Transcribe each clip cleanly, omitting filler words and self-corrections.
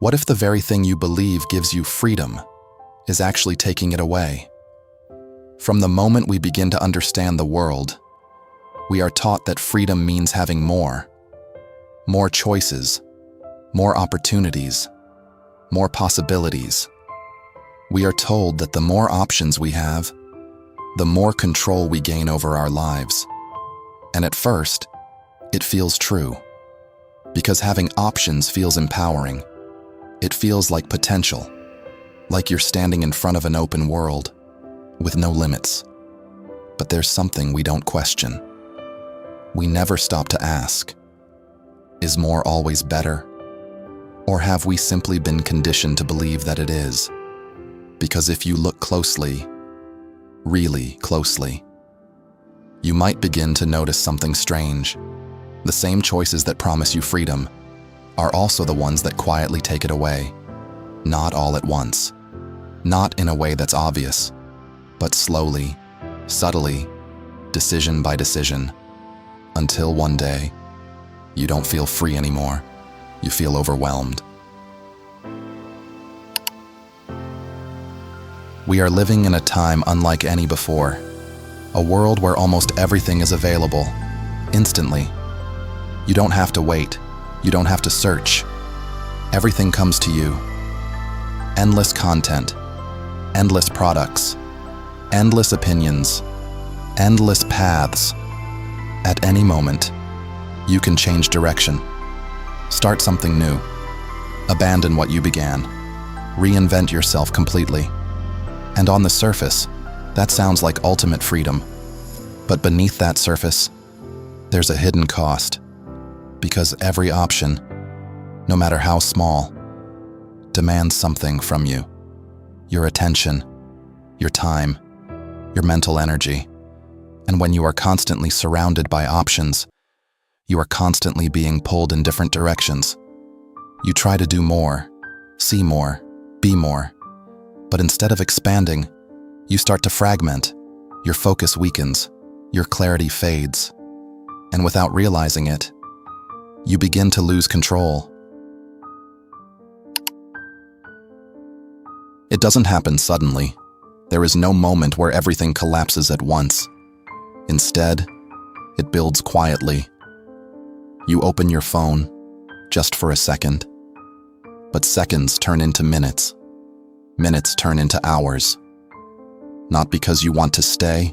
What if the very thing you believe gives you freedom is actually taking it away? From the moment we begin to understand the world, we are taught that freedom means having more choices, more opportunities, more possibilities. We are told that the more options we have, the more control we gain over our lives. And at first, it feels true, because having options feels empowering. It feels like potential, like you're standing in front of an open world with no limits. But there's something we don't question. We never stop to ask, is more always better? Or have we simply been conditioned to believe that it is? Because if you look closely, really closely, you might begin to notice something strange. The same choices that promise you freedom are also the ones that quietly take it away. Not all at once, not in a way that's obvious, but slowly, subtly, decision by decision, until one day, you don't feel free anymore. You feel overwhelmed. We are living in a time unlike any before, a world where almost everything is available, instantly. You don't have to wait. You don't have to search. Everything comes to you. Endless content, endless products, endless opinions, endless paths. At any moment, you can change direction, start something new, abandon what you began, reinvent yourself completely. And on the surface, that sounds like ultimate freedom. But beneath that surface, there's a hidden cost. Because every option, no matter how small, demands something from you. Your attention, your time, your mental energy. And when you are constantly surrounded by options, you are constantly being pulled in different directions. You try to do more, see more, be more. But instead of expanding, you start to fragment. Your focus weakens, your clarity fades. And without realizing it, you begin to lose control. It doesn't happen suddenly. There is no moment where everything collapses at once. Instead, it builds quietly. You open your phone, just for a second. But seconds turn into minutes. Minutes turn into hours. Not because you want to stay,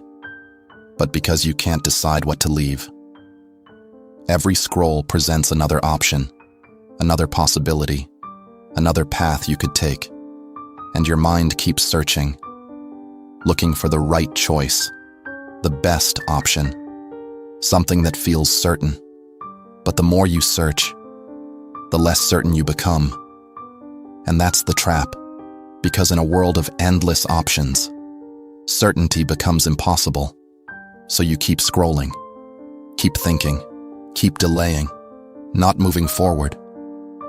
but because you can't decide what to leave. Every scroll presents another option, another possibility, another path you could take. And your mind keeps searching, looking for the right choice, the best option, something that feels certain. But the more you search, the less certain you become. And that's the trap, because in a world of endless options, certainty becomes impossible. So you keep scrolling, keep thinking, keep delaying, not moving forward,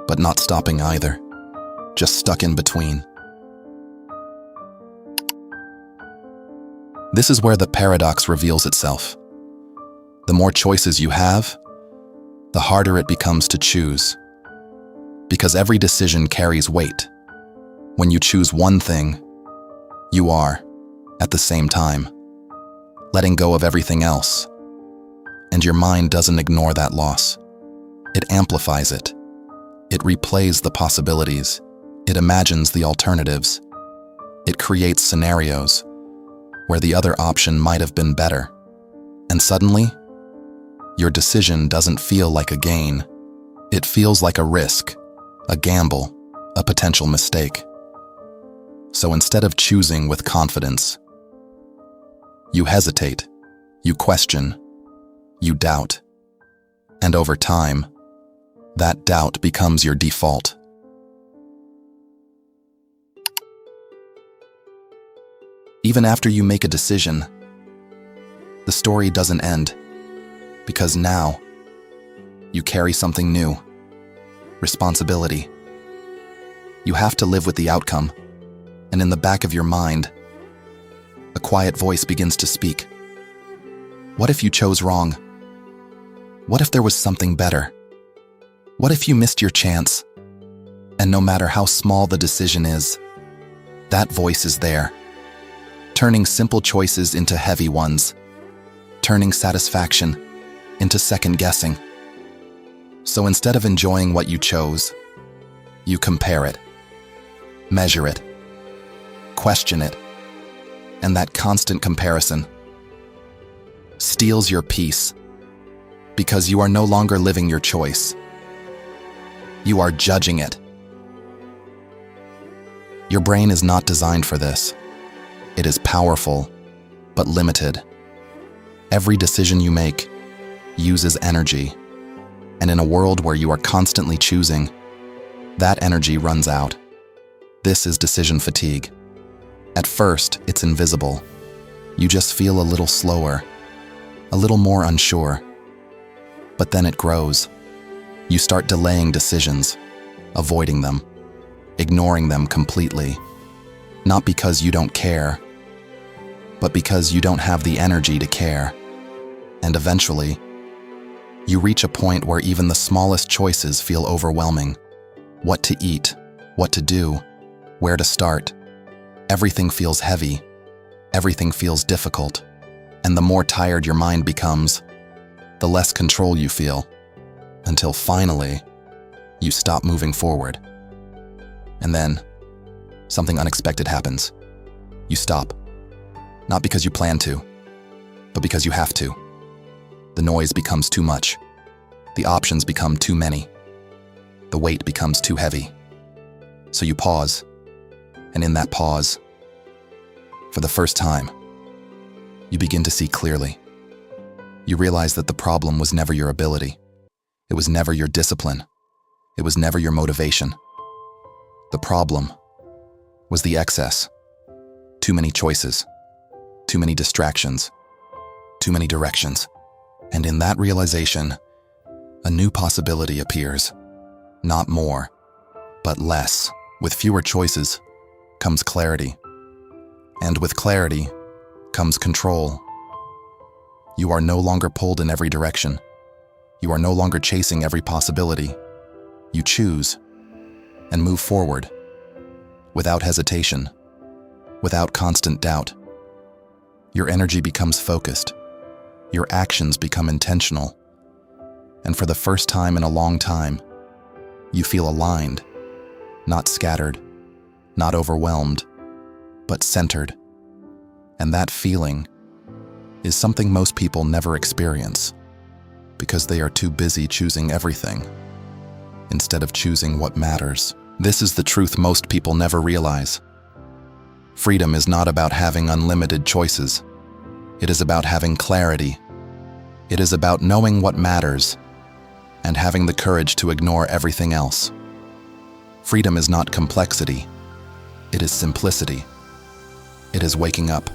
but not stopping either, just stuck in between. This is where the paradox reveals itself. The more choices you have, the harder it becomes to choose. Because every decision carries weight. When you choose one thing, you are, at the same time, letting go of everything else. And your mind doesn't ignore that loss. It amplifies it. It replays the possibilities. It imagines the alternatives. It creates scenarios where the other option might have been better. And suddenly, your decision doesn't feel like a gain. It feels like a risk, a gamble, a potential mistake. So instead of choosing with confidence, you hesitate, you question, you doubt. And over time, that doubt becomes your default. Even after you make a decision, the story doesn't end, because now you carry something new, responsibility. You have to live with the outcome, and in the back of your mind, a quiet voice begins to speak. What if you chose wrong? What if there was something better? What if you missed your chance? And no matter how small the decision is, that voice is there, turning simple choices into heavy ones, turning satisfaction into second guessing. So instead of enjoying what you chose, you compare it, measure it, question it, and that constant comparison steals your peace because you are no longer living your choice. You are judging it. Your brain is not designed for this. It is powerful, but limited. Every decision you make uses energy, and in a world where you are constantly choosing, that energy runs out. This is decision fatigue. At first, it's invisible. You just feel a little slower, a little more unsure. But then it grows. You start delaying decisions, avoiding them, ignoring them completely. Not because you don't care, but because you don't have the energy to care. And eventually, you reach a point where even the smallest choices feel overwhelming. What to eat, what to do, where to start. Everything feels heavy. Everything feels difficult. And the more tired your mind becomes, the less control you feel, until finally, you stop moving forward. And then, something unexpected happens. You stop. Not because you plan to, but because you have to. The noise becomes too much. The options become too many. The weight becomes too heavy. So you pause, and in that pause, for the first time, you begin to see clearly. You realize that the problem was never your ability. It was never your discipline. It was never your motivation. The problem was the excess. Too many choices, too many distractions, too many directions. And in that realization, a new possibility appears. Not more, but less. With fewer choices comes clarity. And with clarity comes control. You are no longer pulled in every direction. You are no longer chasing every possibility. You choose and move forward without hesitation, without constant doubt. Your energy becomes focused. Your actions become intentional. And for the first time in a long time, you feel aligned, not scattered, not overwhelmed, but centered. And that feeling is something most people never experience because they are too busy choosing everything instead of choosing what matters. This is the truth most people never realize. Freedom is not about having unlimited choices. It is about having clarity. It is about knowing what matters and having the courage to ignore everything else. Freedom is not complexity. It is simplicity. It is waking up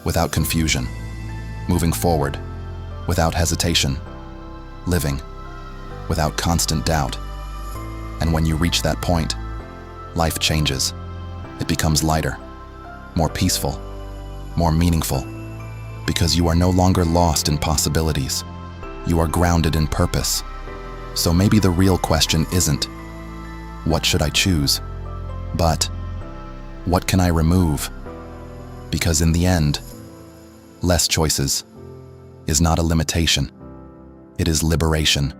without confusion, moving forward without hesitation, living without constant doubt. And when you reach that point, life changes. It becomes lighter, more peaceful, more meaningful, because you are no longer lost in possibilities. You are grounded in purpose. So maybe the real question isn't, what should I choose? But, what can I remove? Because in the end, less choices is not a limitation. It is liberation.